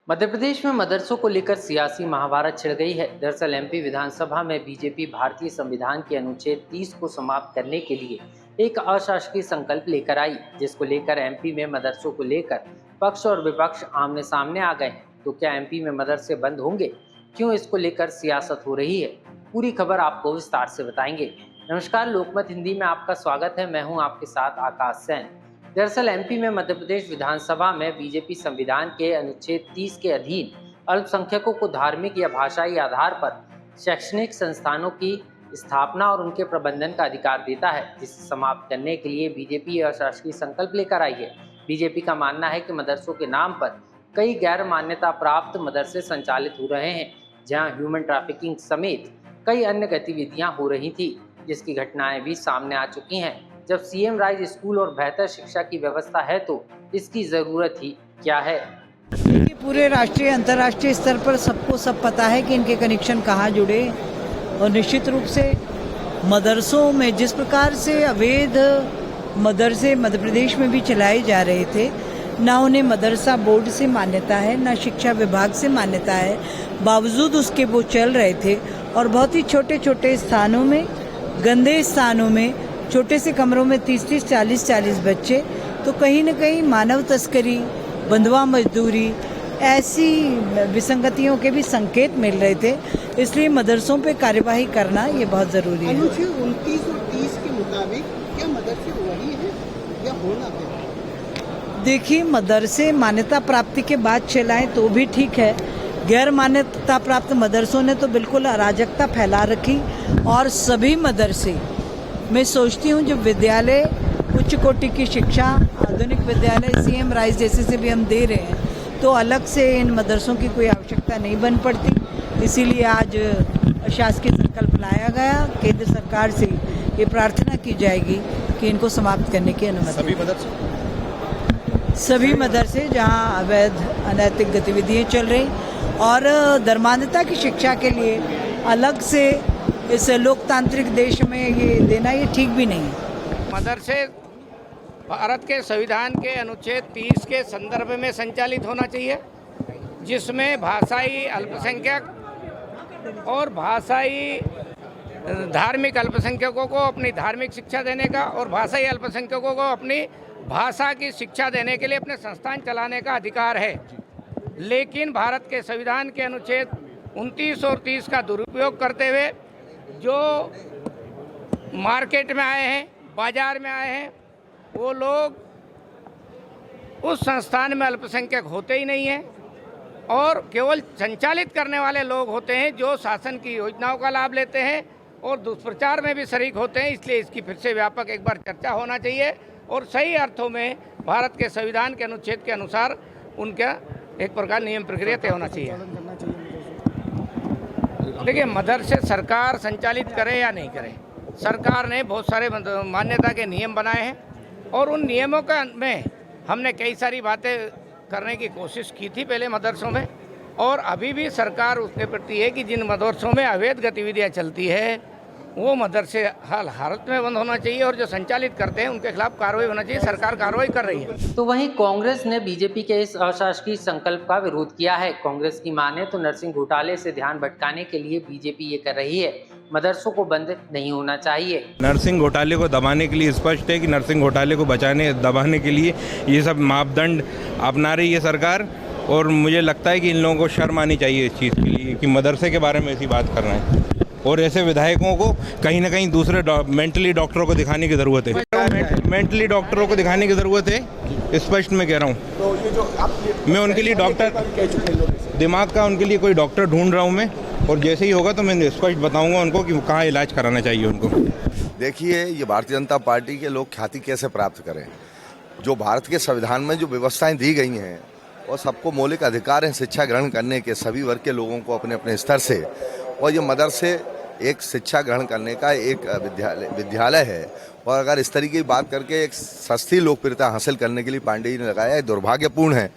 मध्य प्रदेश में मदरसों को लेकर सियासी महाभारत छिड़ गई है। दरअसल एमपी विधानसभा में बीजेपी भारतीय संविधान के अनुच्छेद 30 को समाप्त करने के लिए एक अशासकीय संकल्प लेकर आई, जिसको लेकर एमपी में मदरसों को लेकर पक्ष और विपक्ष आमने सामने आ गए हैं। तो क्या एमपी में मदरसे बंद होंगे? क्यों इसको लेकर सियासत हो रही है? पूरी खबर आपको विस्तार से बताएंगे। नमस्कार, लोकमत हिंदी में आपका स्वागत है। मैं हूं आपके साथ आकाश सैन। दरअसल एमपी में मध्य प्रदेश विधानसभा में बीजेपी संविधान के अनुच्छेद 30 के अधीन अल्पसंख्यकों को धार्मिक या भाषाई आधार पर शैक्षणिक संस्थानों की स्थापना और उनके प्रबंधन का अधिकार देता है, जिसे समाप्त करने के लिए बीजेपी अशासकीय संकल्प लेकर आई है। बीजेपी का मानना है कि मदरसों के नाम पर कई गैर मान्यता प्राप्त मदरसे संचालित हो रहे हैं, जहां ह्यूमन ट्रैफिकिंग समेत कई अन्य गतिविधियां हो रही थी, जिसकी घटनाएं भी सामने आ चुकी हैं। जब सीएम राइज स्कूल और बेहतर शिक्षा की व्यवस्था है तो इसकी जरूरत ही क्या है? पूरे राष्ट्रीय अंतर्राष्ट्रीय स्तर पर सबको सब पता है कि इनके कनेक्शन कहाँ जुड़े, और निश्चित रूप से मदरसों में जिस प्रकार से अवैध मदरसे मध्य प्रदेश में भी चलाए जा रहे थे, ना उन्हें मदरसा बोर्ड से मान्यता है, ना शिक्षा विभाग से मान्यता है, बावजूद उसके वो चल रहे थे और बहुत ही छोटे छोटे स्थानों में, गंदे स्थानों में, छोटे से कमरों में 30-30, 40-40 बच्चे। तो कहीं न कहीं मानव तस्करी, बंधुआ मजदूरी, ऐसी विसंगतियों के भी संकेत मिल रहे थे। इसलिए मदरसों पे कार्यवाही करना ये बहुत ज़रूरी है। अनुच्छेद 29 और 30 के मुताबिक क्या मदरसे वही है या होना है? देखिए, मदरसे मान्यता प्राप्ति के बाद चलाएं तो भी ठीक है। गैर मान्यता प्राप्त मदरसों ने तो बिल्कुल अराजकता फैला रखी। और सभी मदरसे, मैं सोचती हूँ, जो विद्यालय उच्च कोटि की शिक्षा, आधुनिक विद्यालय सीएम राइज जैसे से भी हम दे रहे हैं, तो अलग से इन मदरसों की कोई आवश्यकता नहीं बन पड़ती। इसीलिए आज शासकीय संकल्प लाया गया। केंद्र सरकार से ये प्रार्थना की जाएगी कि इनको समाप्त करने की अनुमति। सभी मदरसे जहाँ अवैध अनैतिक गतिविधियाँ चल रही और धर्मांधता की शिक्षा के लिए अलग से इस लोकतांत्रिक देश में ये देना, ये ठीक भी नहीं है। मदरसे भारत के संविधान के अनुच्छेद 30 के संदर्भ में संचालित होना चाहिए, जिसमें भाषाई अल्पसंख्यक और भाषाई धार्मिक अल्पसंख्यकों को अपनी धार्मिक शिक्षा देने का और भाषाई अल्पसंख्यकों को अपनी भाषा की शिक्षा देने के लिए अपने संस्थान चलाने का अधिकार है। लेकिन भारत के संविधान के अनुच्छेद 29 और 30 का दुरुपयोग करते हुए जो मार्केट में आए हैं, बाजार में आए हैं, वो लोग उस संस्थान में अल्पसंख्यक होते ही नहीं हैं और केवल संचालित करने वाले लोग होते हैं, जो शासन की योजनाओं का लाभ लेते हैं और दुष्प्रचार में भी शरीक होते हैं। इसलिए इसकी फिर से व्यापक एक बार चर्चा होना चाहिए और सही अर्थों में भारत के संविधान के अनुच्छेद के अनुसार उनका एक प्रकार नियम प्रक्रिया तय होना चाहिए। देखिए, मदरसे सरकार संचालित करे या नहीं करे, सरकार ने बहुत सारे मान्यता के नियम बनाए हैं और उन नियमों का में हमने कई सारी बातें करने की कोशिश की थी पहले मदरसों में, और अभी भी सरकार उसके प्रति है कि जिन मदरसों में अवैध गतिविधियां चलती है वो मदरसे हाल हालत में बंद होना चाहिए और जो संचालित करते हैं उनके खिलाफ कार्रवाई होना चाहिए। सरकार कार्रवाई कर रही है। तो वहीं कांग्रेस ने बीजेपी के इस अशासकीय संकल्प का विरोध किया है। कांग्रेस की माने तो नरसिंह घोटाले से ध्यान भटकाने के लिए बीजेपी ये कर रही है। मदरसों को बंद नहीं होना चाहिए। नरसिंह घोटाले को दबाने के लिए स्पष्ट है कि नरसिंह घोटाले को दबाने के लिए ये सब मापदंड अपना रही है सरकार, और मुझे लगता है कि इन लोगों को शर्म आनी चाहिए इस चीज़ के लिए कि मदरसे के बारे में ऐसी बात कर रहे हैं। और ऐसे विधायकों को कहीं ना कहीं दूसरे मेंटली डॉक्टरों को दिखाने की ज़रूरत है। मेंटली डॉक्टरों को दिखाने की ज़रूरत है, स्पष्ट मैं कह रहा हूँ। तो ये जो मैं उनके लिए डॉक्टर, दिमाग का उनके लिए कोई डॉक्टर ढूंढ रहा हूँ मैं, और जैसे ही होगा तो मैं स्पष्ट बताऊँगा उनको कि कहाँ इलाज कराना चाहिए उनको। देखिए, ये भारतीय जनता पार्टी के लोग ख्याति कैसे प्राप्त करें। जो भारत के संविधान में जो व्यवस्थाएं दी गई हैं और सबको मौलिक अधिकार हैं शिक्षा ग्रहण करने के, सभी वर्ग के लोगों को अपने अपने स्तर से, और ये मदरसे एक शिक्षा ग्रहण करने का एक विद्यालय है। और अगर इस तरीके की बात करके एक सस्ती लोकप्रियता हासिल करने के लिए पांडे जी ने लगाया है, दुर्भाग्यपूर्ण है।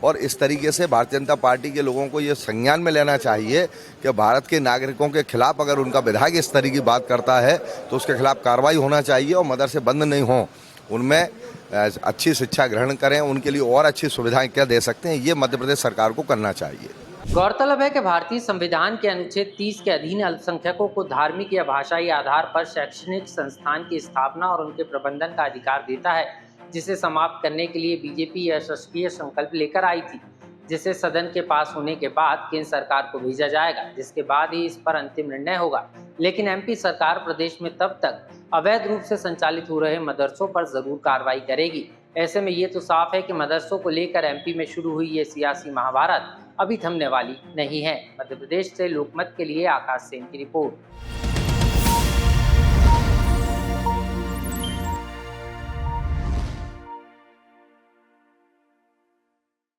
और इस तरीके से भारतीय जनता पार्टी के लोगों को ये संज्ञान में लेना चाहिए कि भारत के नागरिकों के खिलाफ अगर उनका विधायक इस तरीके की बात करता है तो उसके खिलाफ कार्रवाई होना चाहिए और मदरसे बंद नहीं हों। उनमें अच्छी शिक्षा ग्रहण करें, उनके लिए और अच्छी सुविधाएं क्या दे सकते हैं, ये मध्य प्रदेश सरकार को करना चाहिए। गौरतलब है कि भारतीय संविधान के अनुच्छेद 30 के अधीन अल्पसंख्यकों को धार्मिक या भाषाई आधार पर शैक्षणिक संस्थान की स्थापना और उनके प्रबंधन का अधिकार देता है, जिसे समाप्त करने के लिए बीजेपी यशस्वी संकल्प लेकर आई थी, जिसे सदन के पास होने के बाद केंद्र सरकार को भेजा जाएगा, जिसके बाद ही इस पर अंतिम निर्णय होगा। लेकिन एमपी सरकार प्रदेश में तब तक अवैध रूप से संचालित हो रहे मदरसों पर जरूर कार्रवाई करेगी। ऐसे में ये तो साफ है कि मदरसों को लेकर एमपी में शुरू हुई ये सियासी महाभारत अभी थमने वाली नहीं है। मध्य प्रदेश से लोकमत के लिए आकाश सेन की रिपोर्ट।